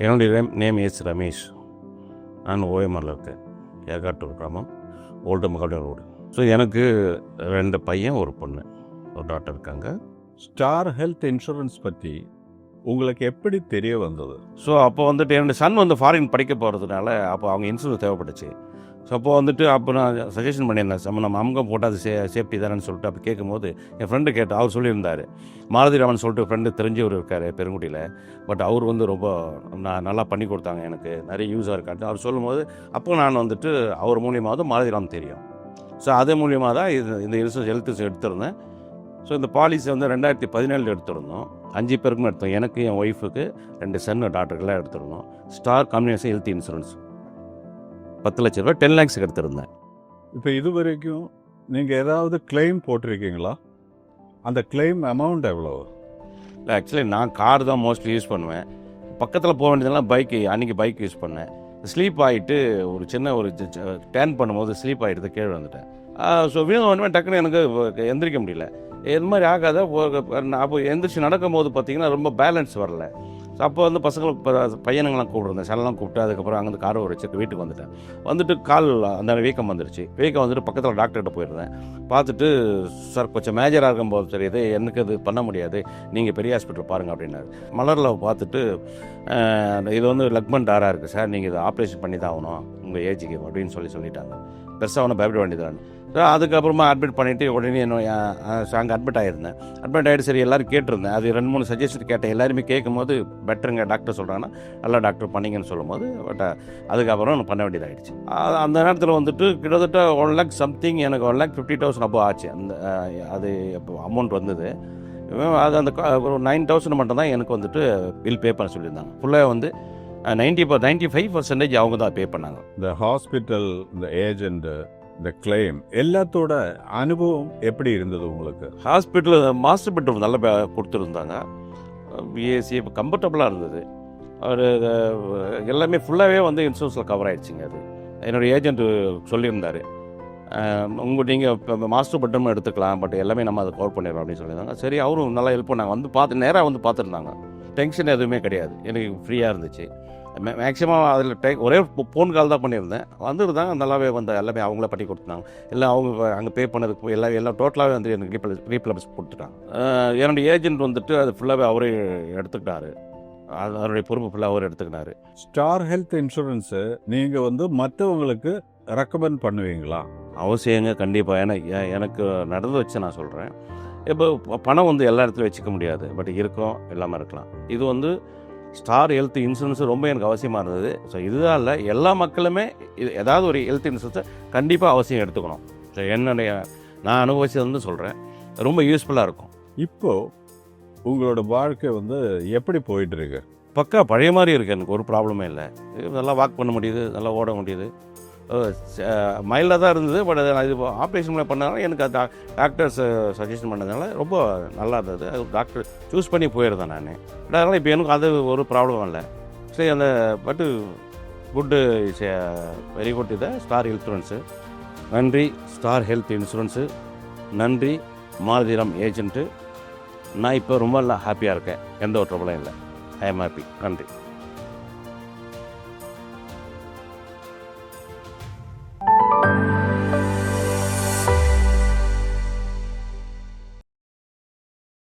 என்னுடைய name S Ramesh. நான் ஓஎம்ஆரில் இருக்கேன். ஏகாட்டூர் கிராமம், ஓல்டு மகாபலி ரோடு. ஸோ எனக்கு 2 பையன், ஒரு பொண்ணு, ஒரு டாக்டர் இருக்காங்க. ஸ்டார் ஹெல்த் இன்சூரன்ஸ் பற்றி உங்களுக்கு எப்படி தெரிய வந்தது? ஸோ அப்போ வந்துட்டு என்னுடைய சன் வந்து ஃபாரின் படிக்க போகிறதுனால அப்போ அவங்க இன்சூரன்ஸ் தேவைப்பட்டுச்சு. ஸோ அப்போ வந்துட்டு அப்போ நான் சஜஷன் பண்ணியிருந்தேன், நம்ம அம்கம் போட்டால் அது சேஃப்டி தானேன்னு சொல்லிட்டு அப்போ கேட்கும்போது என் ஃப்ரெண்டு கேட்டு அவர் சொல்லியிருந்தார். மாருதிராமன் சொல்லிட்டு ஃப்ரெண்டு தெரிஞ்சவர் இருக்கார் பெருங்குடியில். பட் அவர் வந்து ரொம்ப நல்லா பண்ணி கொடுத்தாங்க, எனக்கு நிறைய யூஸாக இருக்காது அவர் சொல்லும்போது அப்போ நான் வந்துட்டு அவர் மூலியமாக மாருதிராமன் தெரியும். ஸோ அதே மூலியமாக தான் இந்த இன்சூரன்ஸ் ஹெல்த் இன்சூரன்ஸ் எடுத்திருந்தேன். ஸோ இந்த பாலிசி வந்து 2017 எடுத்திருந்தோம். 5 பேருக்குமே எடுத்தோம். எனக்கு, என் ஒய்ஃபுக்கு, 2 சன்னு டாக்டருக்கெல்லாம் எடுத்திருந்தோம். ஸ்டார் காம்பினேஷன் ஹெல்த் இன்சூரன்ஸ் 10 லட்ச ரூபா 10 லேக்ஸுக்கு எடுத்திருந்தேன். இப்போ இது வரைக்கும் நீங்கள் ஏதாவது கிளைம் போட்டிருக்கீங்களா? அந்த கிளைம் அமௌண்ட் எவ்வளோ? இல்லை, ஆக்சுவலி நான் கார் தான் மோஸ்ட்லி யூஸ் பண்ணுவேன். பக்கத்தில் போக வேண்டியதெல்லாம் அன்றைக்கி பைக் யூஸ் பண்ணேன். ஸ்லீப் ஆகிட்டு ஒரு சின்ன டேர்ன் பண்ணும்போது ஸ்லீப் ஆகிட்டு கீழே வந்துட்டேன். ஸோ வீண் டக்குன்னு எனக்கு எந்திரிக்க முடியல. இது மாதிரி ஆகாத அப்போ எந்திரிச்சு நடக்கும்போது பார்த்திங்கன்னா ரொம்ப பேலன்ஸ் வரல. ஸோ அப்போ வந்து பையனுங்கெல்லாம் கூப்பிட்ருந்தேன், செல்லாம் கூப்பிட்டு அதுக்கப்புறம் அங்கேருந்து காரை வச்சுட்டு வீட்டுக்கு வந்துட்டு கால் அந்த வீக்கம் வந்துருச்சு. வீக்கம் வந்துட்டு பக்கத்தில் டாக்டர்கிட்ட போயிருந்தேன். பார்த்துட்டு, சார் கொஞ்சம் மேஜராக இருக்கும்போது தெரியுது, எனக்கு அது பண்ண முடியாது, நீங்கள் பெரிய ஹாஸ்பிட்டல் பாருங்கள் அப்படின்னாரு. மலரில் பார்த்துட்டு இது வந்து லக்மன் டாராக இருக்குது சார், நீங்கள் இதை ஆப்ரேஷன் பண்ணி தான் ஆகணும் உங்கள் ஏஜுக்கு அப்படின்னு சொல்லிட்டாங்க. பெருசாக ஒன்றும் பயப்பட வேண்டியதான். அதுக்கப்புறமா அட்மிட் பண்ணிவிட்டு உடனே அங்கே அட்மிட் ஆகிருந்தேன். அட்மிட் ஆகிட்டு சரி எல்லோரும் கேட்டிருந்தேன். அது 2-3 சஜஷன் கேட்டேன். எல்லாருமே கேட்கும்போது பெட்டருங்க டாக்டர் சொல்கிறாங்கன்னா நல்லா டாக்டர் பண்ணிங்கன்னு சொல்லும்போது பட் அதுக்கப்புறம் பண்ண வேண்டியதாகிடுச்சு. அந்த நேரத்தில் வந்துட்டு கிட்டத்தட்ட 1 லேக் சம்திங், எனக்கு 1,50,000 அப்போ ஆச்சு. அது அப்போ அமௌண்ட் வந்தது. அது அந்த ஒரு 9,000 மட்டும்தான் எனக்கு வந்துட்டு பில் பே பண்ண சொல்லியிருந்தாங்க. ஃபுல்லாக வந்து 95% அவங்க தான் பே பண்ணாங்க. இந்த ஹாஸ்பிட்டல், இந்த ஏஜெண்ட், இந்த கிளைம் எல்லாத்தோட அனுபவம் எப்படி இருந்தது உங்களுக்கு? ஹாஸ்பிட்டல் மாஸ்டர் பெட்ரூம் நல்லா கொடுத்துருந்தாங்க. ஏசி கம்ஃபர்டபுளாக இருந்தது. அவர் எல்லாமே ஃபுல்லாகவே வந்து இன்சூரன்ஸில் கவர் ஆகிடுச்சிங்க. அது என்னோடய ஏஜென்ட் சொல்லியிருந்தார், நீங்கள் இப்போ மாஸ்டர் பெட்ரூம் எடுத்துக்கலாம், பட் எல்லாமே நம்ம அதை கவர் பண்ணிடுறோம் அப்படின்னு சொல்லியிருந்தாங்க. சரி, அவரும் நல்லா ஹெல்ப் பண்ணாங்க. நேராக வந்து பார்த்துருந்தாங்க. டென்ஷன் எதுவுமே கிடையாது, எனக்கு ஃப்ரீயாக இருந்துச்சு. மேக்ஸிமம் அதில் ஒரே ஃபோன் கால் தான் பண்ணியிருந்தேன். வந்துருந்தாங்க, நல்லாவே எல்லாமே அவங்களே பண்ணி கொடுத்துட்டாங்க. எல்லாம் அவங்க அங்கே பே பண்ணதுக்கு எல்லாம் டோட்டலாகவே வந்து எனக்கு ரீப்ளேஸ் கொடுத்துட்டாங்க. என்னுடைய ஏஜென்ட் வந்துட்டு அது ஃபுல்லாகவே அவரே எடுத்துக்கிட்டாரு. அதனுடைய பொறுப்பு ஃபுல்லாக அவர் எடுத்துக்கிட்டாரு. ஸ்டார் ஹெல்த் இன்சூரன்ஸு நீங்கள் வந்து மற்றவங்களுக்கு ரெக்கமெண்ட் பண்ணுவீங்களா? அவசியங்க, கண்டிப்பாக. ஏன்னா எனக்கு நடந்து வச்சு நான் சொல்கிறேன். இப்போ பணம் வந்து எல்லா இடத்துலையும் வச்சுக்க முடியாது, பட் இருக்கும், எல்லாமே இருக்கலாம். இது வந்து ஸ்டார் ஹெல்த் இன்சூரன்ஸ் ரொம்ப எனக்கு அவசியமாக இருந்தது. ஸோ இதுதான் இல்லை, எல்லா மக்களுமே இது ஏதாவது ஒரு ஹெல்த் இன்சூரன்ஸை கண்டிப்பாக அவசியம் எடுத்துக்கணும். ஸோ நான் அனுபவிச்சதுன்னு சொல்கிறேன், ரொம்ப யூஸ்ஃபுல்லாக இருக்கும். இப்போது உங்களோட வாழ்க்கை வந்து எப்படி போயிட்டுருக்கு? பக்கா பழைய மாதிரி இருக்குது, எனக்கு ஒரு ப்ராப்ளமே இல்லை. நல்லா வாக் பண்ண முடியுது, நல்லா ஓட முடியுது. மைல்டாக தான் இருந்தது, பட் இது ஆப்ரேஷன் பண்ணதுனால எனக்கு அது டாக்டர்ஸ் சஜஷன் பண்ணதுனால ரொம்ப நல்லா இருந்தது. அது டாக்டர் சூஸ் பண்ணி போயிருந்தேன் நான். பட் அதனால் இப்போ எனக்கு அது ஒரு ப்ராப்ளம் இல்லை. சரி, பட்டு குட்டு இஸ் வெரி குட். இதை ஸ்டார் இன்சூரன்ஸு. நன்றி ஸ்டார் ஹெல்த் இன்சூரன்ஸு, நன்றி மாருதிராம் ஏஜென்ட்டு. நான் இப்போ ரொம்ப ஹாப்பியாக இருக்கேன், எந்த ஒரு ட்ரபிளும் இல்லை. I am happy. நன்றி.